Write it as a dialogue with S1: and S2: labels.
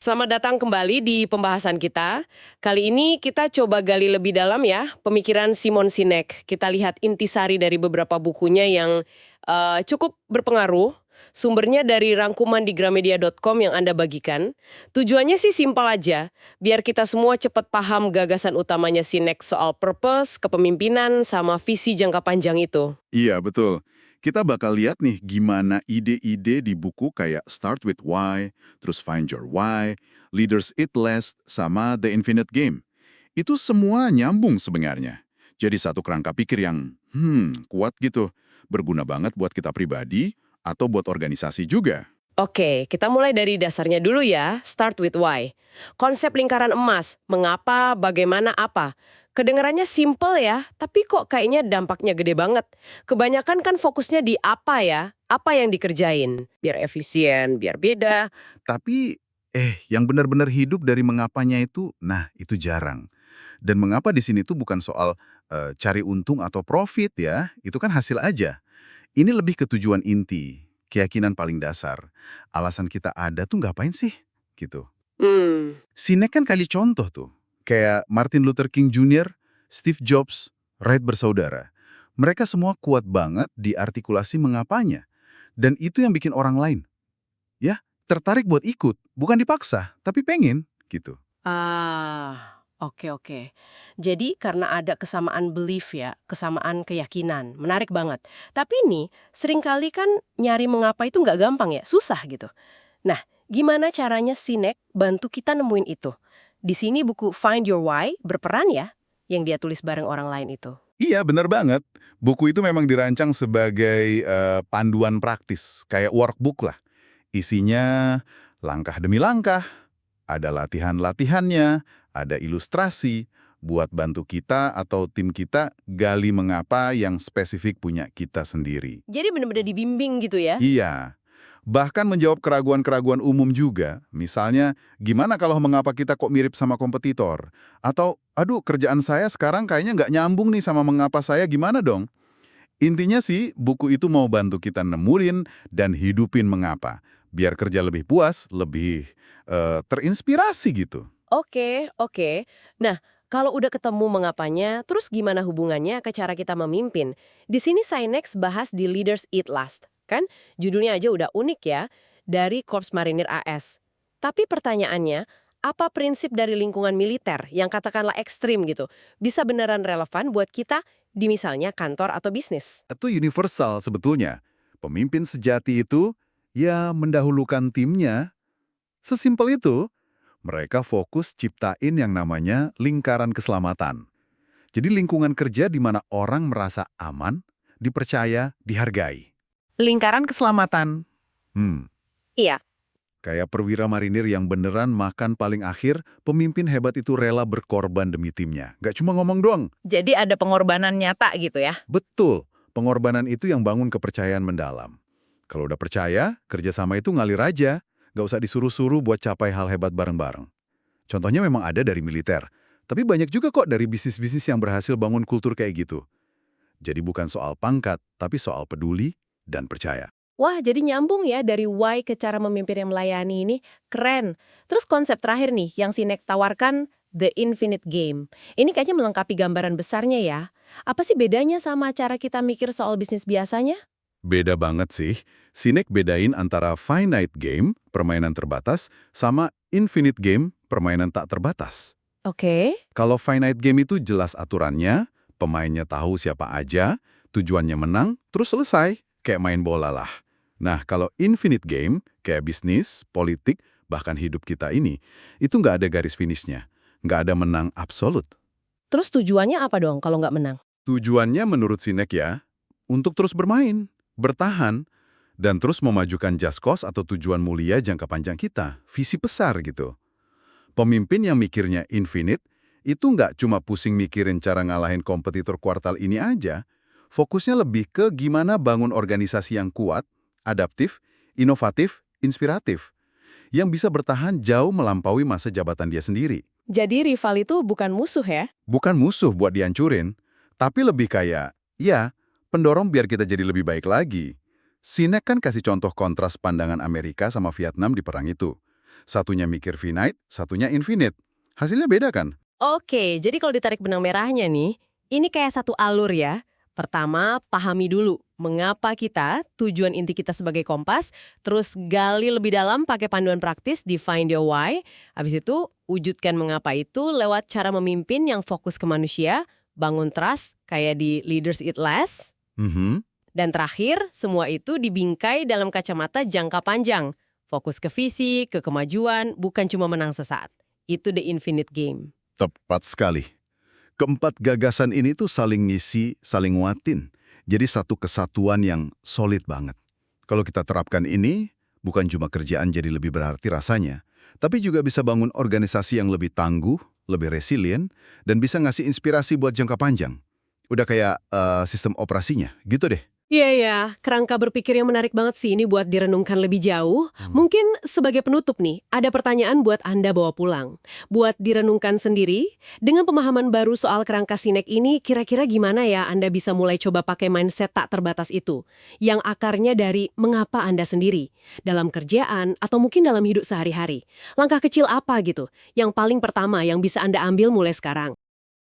S1: Selamat datang kembali di pembahasan kita. Kali ini kita coba gali lebih dalam ya, pemikiran Simon Sinek. Kita lihat intisari dari beberapa bukunya yang cukup berpengaruh. Sumbernya dari rangkuman di gramedia.com yang Anda bagikan. Tujuannya sih simpel aja, biar kita semua cepat paham gagasan utamanya Sinek soal purpose, kepemimpinan, sama visi jangka panjang itu.
S2: Iya, betul. Kita bakal lihat nih gimana ide-ide di buku kayak Start with Why, terus Find Your Why, Leaders Eat Less, sama The Infinite Game. Itu semua nyambung sebenarnya. Jadi satu kerangka pikir yang, kuat gitu. Berguna banget buat kita pribadi atau buat organisasi juga.
S1: Oke, kita mulai dari dasarnya dulu ya, start with why. Konsep lingkaran emas, mengapa, bagaimana, apa. Kedengarannya simple ya, tapi kok kayaknya dampaknya gede banget. Kebanyakan kan fokusnya di apa ya, apa yang dikerjain. Biar efisien, biar beda.
S2: Tapi, yang benar-benar hidup dari mengapanya itu, nah itu jarang. Dan mengapa di sini tuh bukan soal cari untung atau profit ya, itu kan hasil aja. Ini lebih ke tujuan inti, keyakinan paling dasar. Alasan kita ada tuh ngapain sih? Gitu.
S1: Hmm,
S2: Sinek kan kali contoh tuh. Kayak Martin Luther King Jr., Steve Jobs, Wright bersaudara. Mereka semua kuat banget di artikulasi mengapanya. Dan itu yang bikin orang lain, ya, tertarik buat ikut. Bukan dipaksa, tapi pengen, gitu.
S1: oke. Jadi karena ada kesamaan belief ya, kesamaan keyakinan. Menarik banget. Tapi nih, seringkali kan nyari mengapa itu nggak gampang ya, susah gitu. Nah, gimana caranya Sinek bantu kita nemuin itu? Di sini buku Find Your Why berperan ya, yang dia tulis bareng orang lain itu.
S2: Iya, bener banget. Buku itu memang dirancang sebagai panduan praktis, kayak workbook lah. Isinya langkah demi langkah, ada latihan-latihannya, ada ilustrasi, buat bantu kita atau tim kita gali mengapa yang spesifik punya kita sendiri.
S1: Jadi benar-benar dibimbing gitu ya?
S2: Iya, bahkan menjawab keraguan-keraguan umum juga. Misalnya, gimana kalau mengapa kita kok mirip sama kompetitor? Atau, aduh kerjaan saya sekarang kayaknya nggak nyambung nih sama mengapa saya, gimana dong? Intinya sih, buku itu mau bantu kita nemuin dan hidupin mengapa. Biar kerja lebih puas, lebih terinspirasi gitu.
S1: Oke. Nah, kalau udah ketemu mengapanya, terus gimana hubungannya ke cara kita memimpin? Di sini Sinex bahas di Leaders Eat Last, kan? Judulnya aja udah unik ya, dari Korps Marinir AS. Tapi pertanyaannya, apa prinsip dari lingkungan militer yang katakanlah ekstrim gitu, bisa beneran relevan buat kita di misalnya kantor atau bisnis?
S2: Itu universal sebetulnya. Pemimpin sejati itu, ya mendahulukan timnya. Sesimpel itu, mereka fokus ciptain yang namanya lingkaran keselamatan. Jadi lingkungan kerja di mana orang merasa aman, dipercaya, dihargai.
S1: Lingkaran keselamatan.
S2: Hmm,
S1: Iya.
S2: Kayak perwira marinir yang beneran makan paling akhir, pemimpin hebat itu rela berkorban demi timnya. Nggak cuma ngomong doang.
S1: Jadi ada pengorbanan nyata gitu ya?
S2: Betul, pengorbanan itu yang bangun kepercayaan mendalam. Kalau udah percaya, kerjasama itu ngalir aja. Nggak usah disuruh-suruh buat capai hal hebat bareng-bareng. Contohnya memang ada dari militer. Tapi banyak juga kok dari bisnis-bisnis yang berhasil bangun kultur kayak gitu. Jadi bukan soal pangkat, tapi soal peduli dan percaya.
S1: Wah, jadi nyambung ya dari why ke cara memimpin yang melayani ini. Keren. Terus konsep terakhir nih yang Sinek tawarkan, The Infinite Game. Ini kayaknya melengkapi gambaran besarnya ya. Apa sih bedanya sama cara kita mikir soal bisnis biasanya?
S2: Beda banget sih. Sinek bedain antara finite game, permainan terbatas, sama infinite game, permainan tak terbatas.
S1: Oke.
S2: Kalau finite game itu jelas aturannya, pemainnya tahu siapa aja, tujuannya menang, terus selesai. Kayak main bola lah. Nah, kalau infinite game, kayak bisnis, politik, bahkan hidup kita ini, itu nggak ada garis finishnya. Nggak ada menang absolut.
S1: Terus tujuannya apa dong kalau nggak menang?
S2: Tujuannya menurut Sinek ya, untuk terus bermain, bertahan, dan terus memajukan just cause atau tujuan mulia jangka panjang kita, visi besar gitu. Pemimpin yang mikirnya infinite, itu nggak cuma pusing mikirin cara ngalahin kompetitor kuartal ini aja, fokusnya lebih ke gimana bangun organisasi yang kuat, adaptif, inovatif, inspiratif, yang bisa bertahan jauh melampaui masa jabatan dia sendiri.
S1: Jadi rival itu bukan musuh ya?
S2: Bukan musuh buat dihancurin, tapi lebih kayak, ya, pendorong biar kita jadi lebih baik lagi. Sinek kan kasih contoh kontras pandangan Amerika sama Vietnam di perang itu. Satunya mikir finite, satunya infinite. Hasilnya beda kan?
S1: Oke, jadi kalau ditarik benang merahnya nih, ini kayak satu alur ya. Pertama, pahami dulu mengapa kita, tujuan inti kita sebagai kompas, terus gali lebih dalam pakai panduan praktis di Find Your Why. Habis itu, wujudkan mengapa itu lewat cara memimpin yang fokus ke manusia, bangun trust kayak di Leaders Eat Less.
S2: Mhm.
S1: Dan terakhir, semua itu dibingkai dalam kacamata jangka panjang. Fokus ke visi, ke kemajuan, bukan cuma menang sesaat. Itu the infinite game.
S2: Tepat sekali. Keempat gagasan ini tuh saling ngisi, saling nguatin. Jadi satu kesatuan yang solid banget. Kalau kita terapkan ini, bukan cuma kerjaan jadi lebih berarti rasanya, tapi juga bisa bangun organisasi yang lebih tangguh, lebih resilient, dan bisa ngasih inspirasi buat jangka panjang. Udah kayak sistem operasinya, gitu deh.
S1: Iya ya, kerangka berpikir yang menarik banget sih ini buat direnungkan lebih jauh. Mungkin sebagai penutup nih, ada pertanyaan buat Anda bawa pulang. Buat direnungkan sendiri, dengan pemahaman baru soal kerangka sinek ini, kira-kira gimana ya Anda bisa mulai coba pakai mindset tak terbatas itu? Yang akarnya dari mengapa Anda sendiri, dalam kerjaan, atau mungkin dalam hidup sehari-hari. Langkah kecil apa gitu, yang paling pertama yang bisa Anda ambil mulai sekarang?